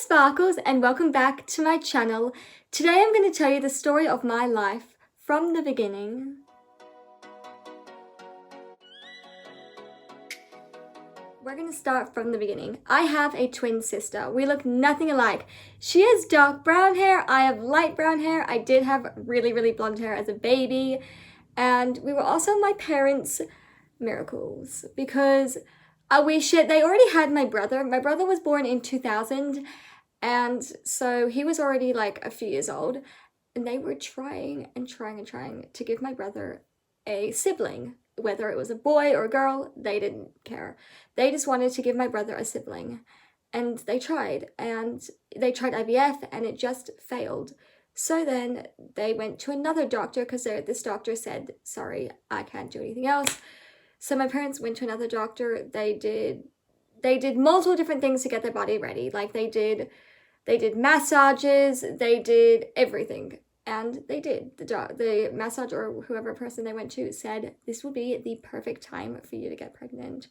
Sparkles, and welcome back to my channel. Today I'm going to tell you the story of my life from the beginning. We're going to start from the beginning. I have a twin sister. We look nothing alike. She has dark brown hair, I have light brown hair. I did have really blonde hair as a baby, and we were also my parents' miracles because they already had my brother. My brother was born in 2000, and so he was already like a few years old, and they were trying to give my brother a sibling. Whether it was a boy or a girl, they didn't care. They just wanted to give my brother a sibling, and they tried IVF, and it just failed. So then they went to another doctor because this doctor said, sorry, I can't do anything else. So my parents went to another doctor. They did multiple different things to get their body ready. Like they did massages, they did everything. And they did. The massage or whoever person they went to said this would be the perfect time for you to get pregnant.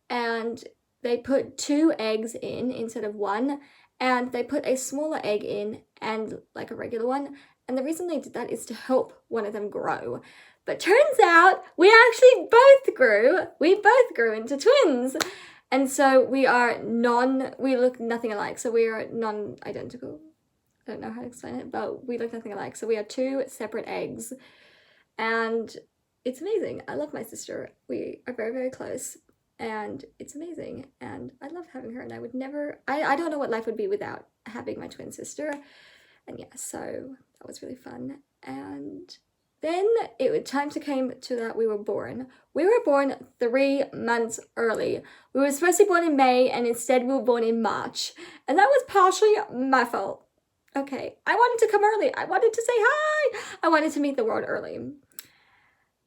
And they put 2 eggs in instead of 1, and they put a smaller egg in and like a regular one. And the reason they did that is to help one of them grow. But turns out we actually both grew. We both grew into twins. And so we look nothing alike. So we are non-identical. I don't know how to explain it, but we look nothing alike. So we are 2 separate eggs, and it's amazing. I love my sister. We are very close, and it's amazing, and I love having her, and I don't know what life would be without having my twin sister. And yeah, so that was really fun. And then time came to that we were born. We were born 3 months early. We were supposed to be born in May, and instead we were born in March, and that was partially my fault. Okay, I wanted to come early. I wanted to say hi. I wanted to meet the world early.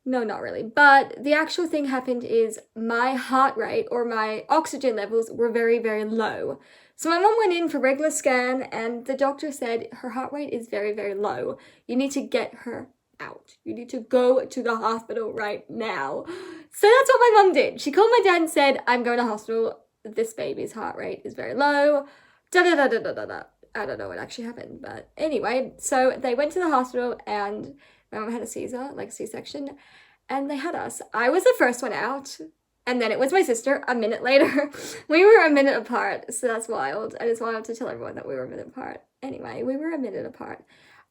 No, not really. But the actual thing happened is my heart rate or my oxygen levels were very low. So my mom went in for regular scan, and the doctor said her heart rate is very low. You need to get her out. You need to go to the hospital right now. So that's what my mom did. She called my dad and said, I'm going to hospital. This baby's heart rate is very low. I don't know what actually happened, but anyway, so they went to the hospital, and my mom had a Caesar, like C-section, and they had us. I was the first one out, and then it was my sister a minute later. We were a minute apart, so that's wild, and it's wild to tell everyone that we were a minute apart. Anyway, we were a minute apart.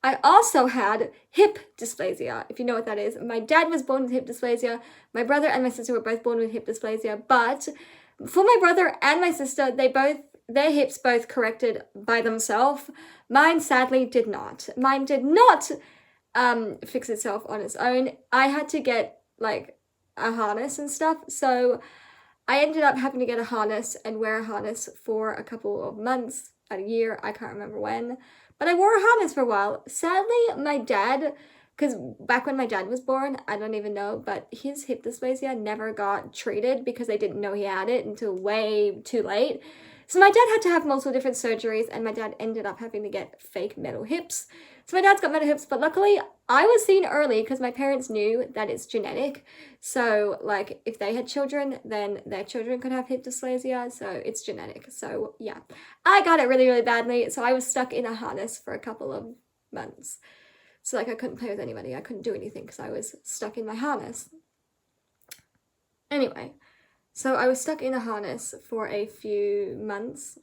I also had hip dysplasia, if you know what that is. My dad was born with hip dysplasia. My brother and my sister were both born with hip dysplasia, but for my brother and my sister, their hips both corrected by themselves. Mine sadly did not. Mine did not fix itself on its own. I had to get like a harness and stuff. So I ended up having to get a harness and wear a harness for a couple of months, a year, I can't remember when. But I wore a harness for a while. Sadly, my dad, because back when my dad was born, I don't even know, but his hip dysplasia never got treated because they didn't know he had it until way too late. So my dad had to have multiple different surgeries, and my dad ended up having to get fake metal hips. So my dad's got metal hips, but luckily I was seen early because my parents knew that it's genetic. So like if they had children, then their children could have hip dysplasia. So it's genetic. So yeah, I got it really badly. So I was stuck in a harness for a couple of months. So like I couldn't play with anybody. I couldn't do anything because I was stuck in my harness. Anyway. So I was stuck in a harness for a few months,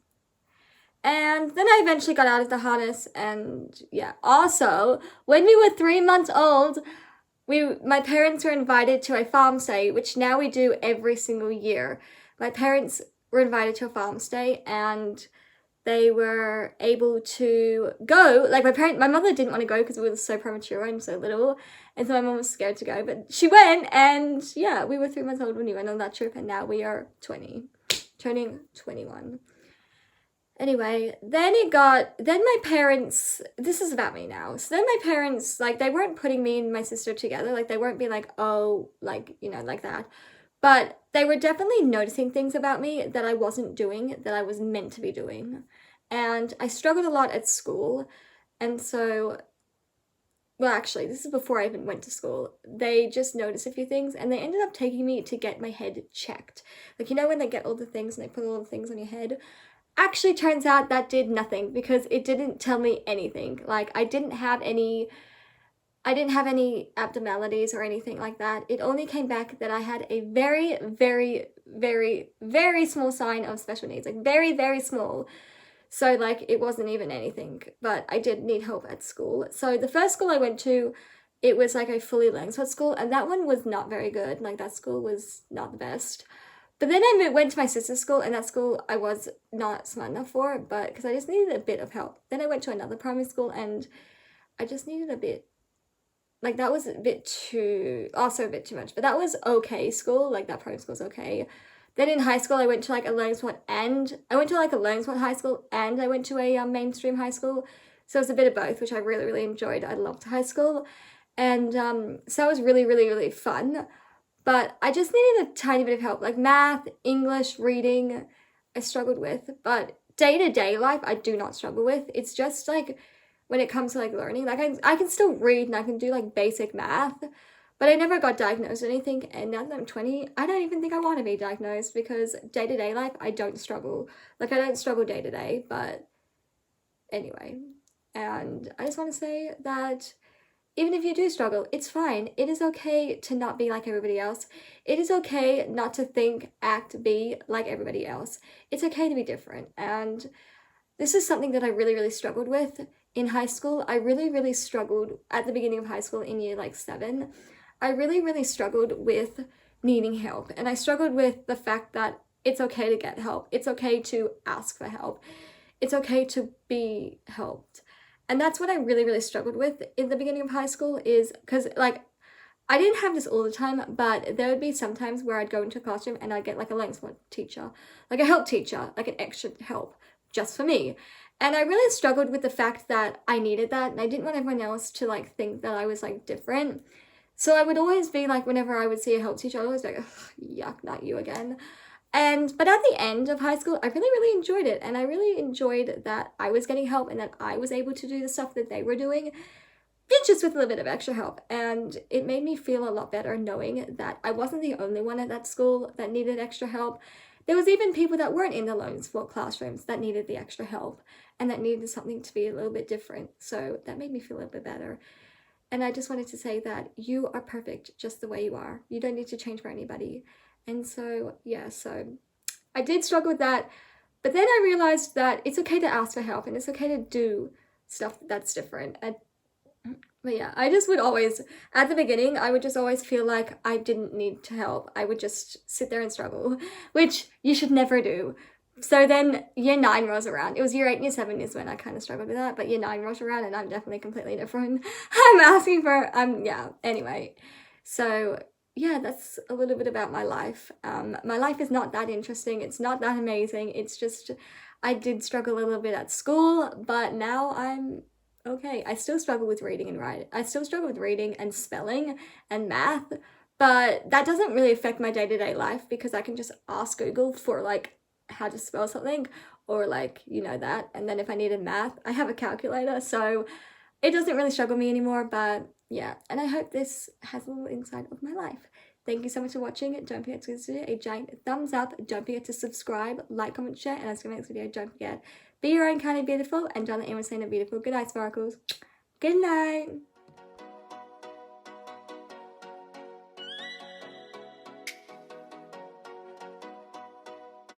and then I eventually got out of the harness. And yeah, also when we were 3 months old, my parents were invited to a farm stay, which now we do every single year. My parents were invited to a farm stay, and they were able to go. Like my mother didn't want to go because we were so premature and so little, and so my mom was scared to go, but she went. And yeah, we were 3 months old when we went on that trip, and now we are 20, turning 21. Anyway, then my parents, this is about me now. So then my parents, like, they weren't putting me and my sister together. Like, they weren't being like, oh, like, you know, like that. But they were definitely noticing things about me that I wasn't doing, that I was meant to be doing. And I struggled a lot at school. And so, well, actually, this is before I even went to school. They just noticed a few things, and they ended up taking me to get my head checked. Like, you know when they get all the things and they put all the things on your head? actually turns out that did nothing because it didn't tell me anything. Like I didn't have any abnormalities or anything like that. It only came back that I had a very, very, very, very small sign of special needs, like very, very small. So like it wasn't even anything, but I did need help at school. So the first school I went to, it was like a fully learning school, and that one was not very good. Like that school was not the best. But then I went to my sister's school, and that school I was not smart enough for, but because I just needed a bit of help. Then I went to another primary school, and I just needed a bit, like that was a bit too much, but that was okay school, like that primary school's okay. Then in high school I went to like a learning support, and I went to like a learning support high school, and I went to a mainstream high school, so it was a bit of both, which I really, really enjoyed. I loved high school, and so it was really, really, really fun, but I just needed a tiny bit of help, like math, English, reading, I struggled with, but day-to-day life I do not struggle with. It's just like when it comes to like learning, like I can still read and I can do like basic math, but I never got diagnosed or anything. And now that I'm 20, I don't even think I want to be diagnosed, because day-to-day life I don't struggle. Like I don't struggle day-to-day, but anyway. And I just want to say that even if you do struggle, it's fine. It is okay to not be like everybody else. It is okay not to think, act, be like everybody else. It's okay to be different. And this is something that I really, really struggled with in high school. I really, really struggled at the beginning of high school in year like 7. I really, really struggled with needing help. And I struggled with the fact that it's okay to get help. It's okay to ask for help. It's okay to be helped. And that's what I really, really struggled with in the beginning of high school, is because like I didn't have this all the time, but there would be some times where I'd go into a classroom and I'd get like a learning support teacher, like a help teacher, like an extra help just for me. And I really struggled with the fact that I needed that, and I didn't want everyone else to like think that I was like different. So I would always be like, whenever I would see a help teacher, I would always be like, yuck, not you again. But at the end of high school, I really, really enjoyed it. And I really enjoyed that I was getting help and that I was able to do the stuff that they were doing, just with a little bit of extra help. And it made me feel a lot better knowing that I wasn't the only one at that school that needed extra help. There was even people that weren't in the learning support classrooms that needed the extra help and that needed something to be a little bit different. So that made me feel a little bit better. And I just wanted to say that you are perfect just the way you are. You don't need to change for anybody. And so, yeah, so I did struggle with that. But then I realized that it's okay to ask for help and it's okay to do stuff that's different. But yeah, I just would always, at the beginning, I would just always feel like I didn't need to help. I would just sit there and struggle, which you should never do. So then year 9 rolls around. It was year 8 and year 7 is when I kind of struggled with that, but year 9 rolls around and I'm definitely completely different. I'm asking for, yeah, anyway. So yeah, that's a little bit about my life. My life is not that interesting. It's not that amazing. It's just, I did struggle a little bit at school, but now I'm okay. I still struggle with reading and writing. I still struggle with reading and spelling and math, but that doesn't really affect my day-to-day life because I can just ask Google for like how to spell something or like, you know, that. And then if I needed math, I have a calculator. So it doesn't really struggle me anymore, but yeah. And I hope this has a little insight of my life. Thank you so much for watching. Don't forget to give a giant thumbs up. Don't forget to subscribe, like, comment, share, and as for the next video, don't forget, be your own kind of beautiful, and don't let anyone say no beautiful. Good night, sparkles. Good night.